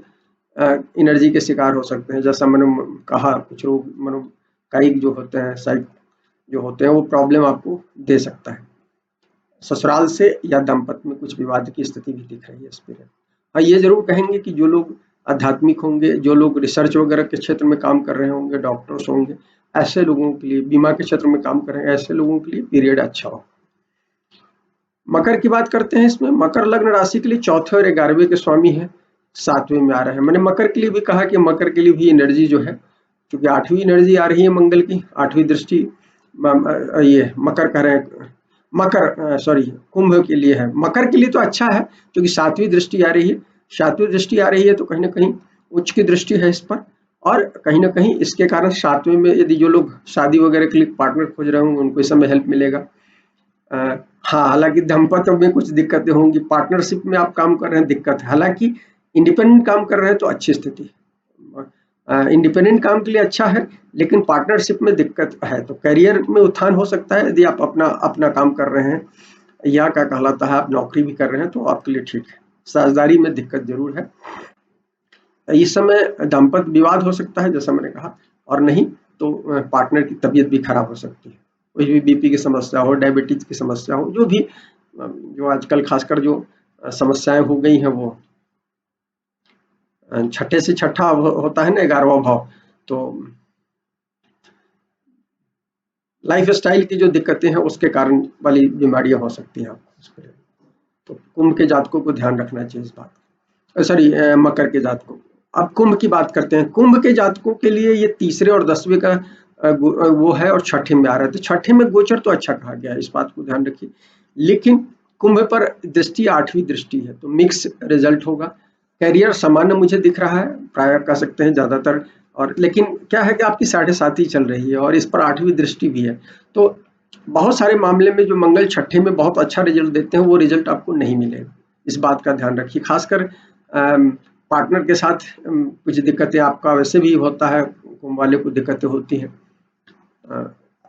एनर्जी के शिकार हो सकते हैं, जैसा मैंने कहा, कुछ लोग मनोकायिक जो होते हैं, साइक जो होते हैं, वो प्रॉब्लम आपको दे सकता है। ससुराल से या दाम्पत्य में कुछ विवाद की स्थिति भी दिख रही है इस पीरियड। हाँ, ये जरूर कहेंगे कि जो लोग आध्यात्मिक होंगे, जो लोग रिसर्च वगैरह के क्षेत्र में काम कर रहे होंगे, डॉक्टर्स होंगे, ऐसे लोगों के लिए, बीमा के क्षेत्र में काम कर रहे हैं, ऐसे लोगों के लिए पीरियड अच्छा हो। मकर की बात करते हैं। इसमें मकर लग्न राशि के लिए चौथे और 11वें के स्वामी है, 7वें में आ रहे हैं। मैंने मकर के लिए भी कहा कि मकर के लिए भी एनर्जी जो है, क्योंकि 8वीं एनर्जी आ रही है मंगल की, 8वीं दृष्टि ये मकर कह रहे हैं, मकर सॉरी कुंभ के लिए है। मकर के लिए तो अच्छा है, क्योंकि 7वीं दृष्टि आ रही है। 7वीं दृष्टि आ रही है तो कहीं ना कहीं उच्च की दृष्टि है इस पर, और कहीं ना कहीं इसके कारण 7वें में यदि जो लोग शादी वगैरह के लिए पार्टनर खोज रहे होंगे, उनको इस समय हेल्प मिलेगा। हाँ, हालांकि दाम्पत्य में कुछ दिक्कतें होंगी, पार्टनरशिप में आप काम कर रहे हैं, दिक्कत है। हालांकि इंडिपेंडेंट काम कर रहे हैं तो अच्छी स्थिति है। इंडिपेंडेंट काम के लिए अच्छा है, लेकिन पार्टनरशिप में दिक्कत है। तो करियर में उत्थान हो सकता है यदि आप अपना अपना काम कर रहे हैं, या क्या कहलाता है, आप नौकरी भी कर रहे हैं, तो आपके लिए ठीक है। साझेदारी में दिक्कत जरूर है इस समय। दाम्पत्य विवाद हो सकता है जैसा मैंने कहा, और नहीं तो पार्टनर की तबीयत भी खराब हो सकती है। कोई भी बीपी की समस्या हो, डायबिटीज की समस्या हो, जो भी जो आजकल खासकर जो समस्याएं हो गई हैं, वो छठे से छठा होता है ना, 11वां भाव, तो लाइफ स्टाइल की जो दिक्कतें हैं उसके कारण वाली बीमारियां हो सकती हैं आपको। तो कुंभ के जातकों को ध्यान रखना चाहिए इस बात, सॉरी मकर के जातकों। अब कुंभ की बात करते हैं। कुंभ के जातकों के लिए ये तीसरे और 10वें का वो है, और छठे में आ रहा है। तो छठे में गोचर तो अच्छा कहा गया है, इस बात को ध्यान रखिए। लेकिन कुंभ पर दृष्टि 8वीं दृष्टि है, तो मिक्स रिजल्ट होगा। करियर सामान्य मुझे दिख रहा है, प्राय कह सकते हैं ज्यादातर। और लेकिन क्या है कि आपकी 7.5 ही चल रही है, और इस पर 8वीं दृष्टि भी है। तो बहुत सारे मामले में जो मंगल छठे में बहुत अच्छा रिजल्ट देते हैं, वो रिजल्ट आपको नहीं मिलेगा। इस बात का ध्यान रखिए। खासकर पार्टनर के साथ कुछ दिक्कतें आपका वैसे भी होता है, कुंभ वाले को दिक्कतें होती हैं।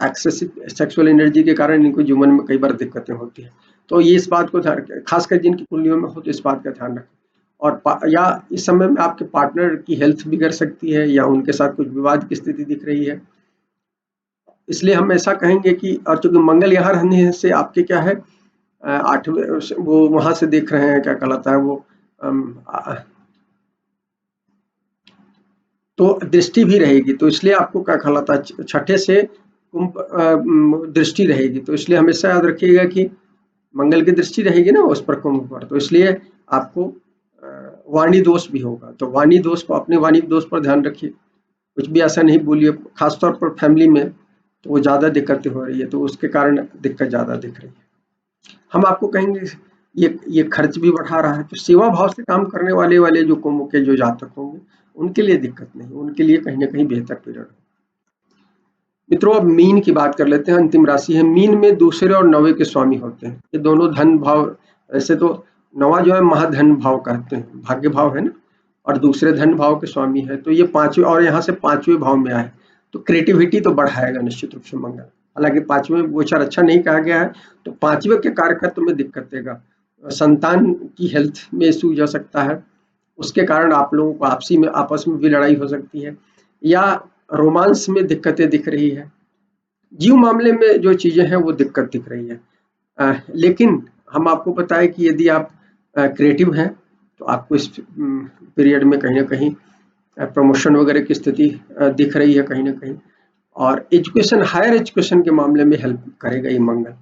एक्सेसिव सेक्सुअल एनर्जी के कारण इनको जीवन में कई बार दिक्कतें होती हैं। तो ये इस बात को ध्यान, खासकर जिनकी कुंडलियों में हो, तो इस बात का ध्यान रखें। और या इस समय में आपके पार्टनर की हेल्थ बिगड़ सकती है, या उनके साथ कुछ विवाद की स्थिति दिख रही है। इसलिए हम ऐसा कहेंगे कि, और चूंकि मंगल यहाँ रहने से आपके क्या है, 8वें वो वहां से देख रहे हैं, क्या कहलाता है वो, तो दृष्टि भी रहेगी। तो इसलिए आपको क्या कहलाता है, छठे से कुंभ दृष्टि रहेगी। तो इसलिए हमेशा याद रखिएगा कि मंगल की दृष्टि रहेगी ना उस पर, कुंभ पर, तो इसलिए आपको वाणी दोष भी होगा। तो वाणी दोष को, अपने वाणी दोष पर ध्यान रखिए, कुछ भी ऐसा नहीं बोलिए, खासतौर पर फैमिली में तो वो ज्यादा दिक्कतें हो रही है, तो उसके कारण दिक्कत ज्यादा दिख रही है। हम आपको कहेंगे ये खर्च भी बढ़ा रहा है। तो सेवा भाव से काम करने वाले जो कुंभ के जो जातक होंगे, उनके लिए दिक्कत नहीं, उनके लिए कहीं ना कहीं बेहतर पीरियड है। मित्रों, अब मीन की बात कर लेते हैं। अंतिम राशि है मीन में दूसरे और 9वें के स्वामी होते हैं। ये दोनों धन भाव, ऐसे तो 9वां जो है महाधन भाव कहते हैं, भाग्य भाव है ना, और दूसरे धन भाव के स्वामी है। तो ये 5वें, और यहाँ से 5वें भाव में आए, तो क्रिएटिविटी तो बढ़ाएगा निश्चित रूप से मंगल। हालांकि 5वें गोचर अच्छा नहीं कहा गया है, तो 5वें के कारकत्व में दिक्कत देगा। संतान की हेल्थ में इशू जा सकता है, उसके कारण आप लोगों को आपस में भी लड़ाई हो सकती है, या रोमांस में दिक्कतें दिख रही है। जीव मामले में जो चीजें हैं वो दिक्कत दिख रही है। लेकिन हम आपको बताएं कि यदि आप क्रिएटिव हैं, तो आपको इस पीरियड में कहीं ना कहीं प्रमोशन वगैरह की स्थिति दिख रही है कहीं ना कहीं। और एजुकेशन, हायर एजुकेशन के मामले में हेल्प करेगा ये मंगल।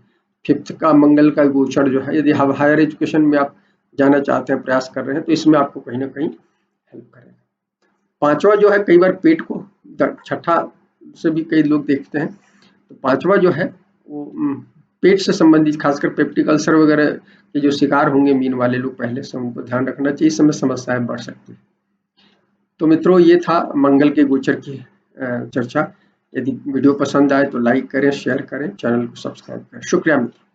5th का मंगल का गोचर जो है, यदि हम हायर एजुकेशन में आप जाना चाहते हैं, प्रयास कर रहे हैं, तो इसमें आपको कहीं ना कहीं हेल्प करेगा। 5वां जो है, कई बार पेट को, छठा से भी कई लोग देखते हैं, तो 5वां जो है वो पेट से संबंधित, खासकर पेप्टिक अल्सर वगैरह के जो शिकार होंगे मीन वाले लोग, पहले से उनको ध्यान रखना चाहिए, इस समय समस्याएं बढ़ सकती है। तो मित्रों, ये था मंगल के गोचर की चर्चा। यदि वीडियो पसंद आए तो लाइक करें, शेयर करें, चैनल को सब्सक्राइब करें। शुक्रिया मित्रों।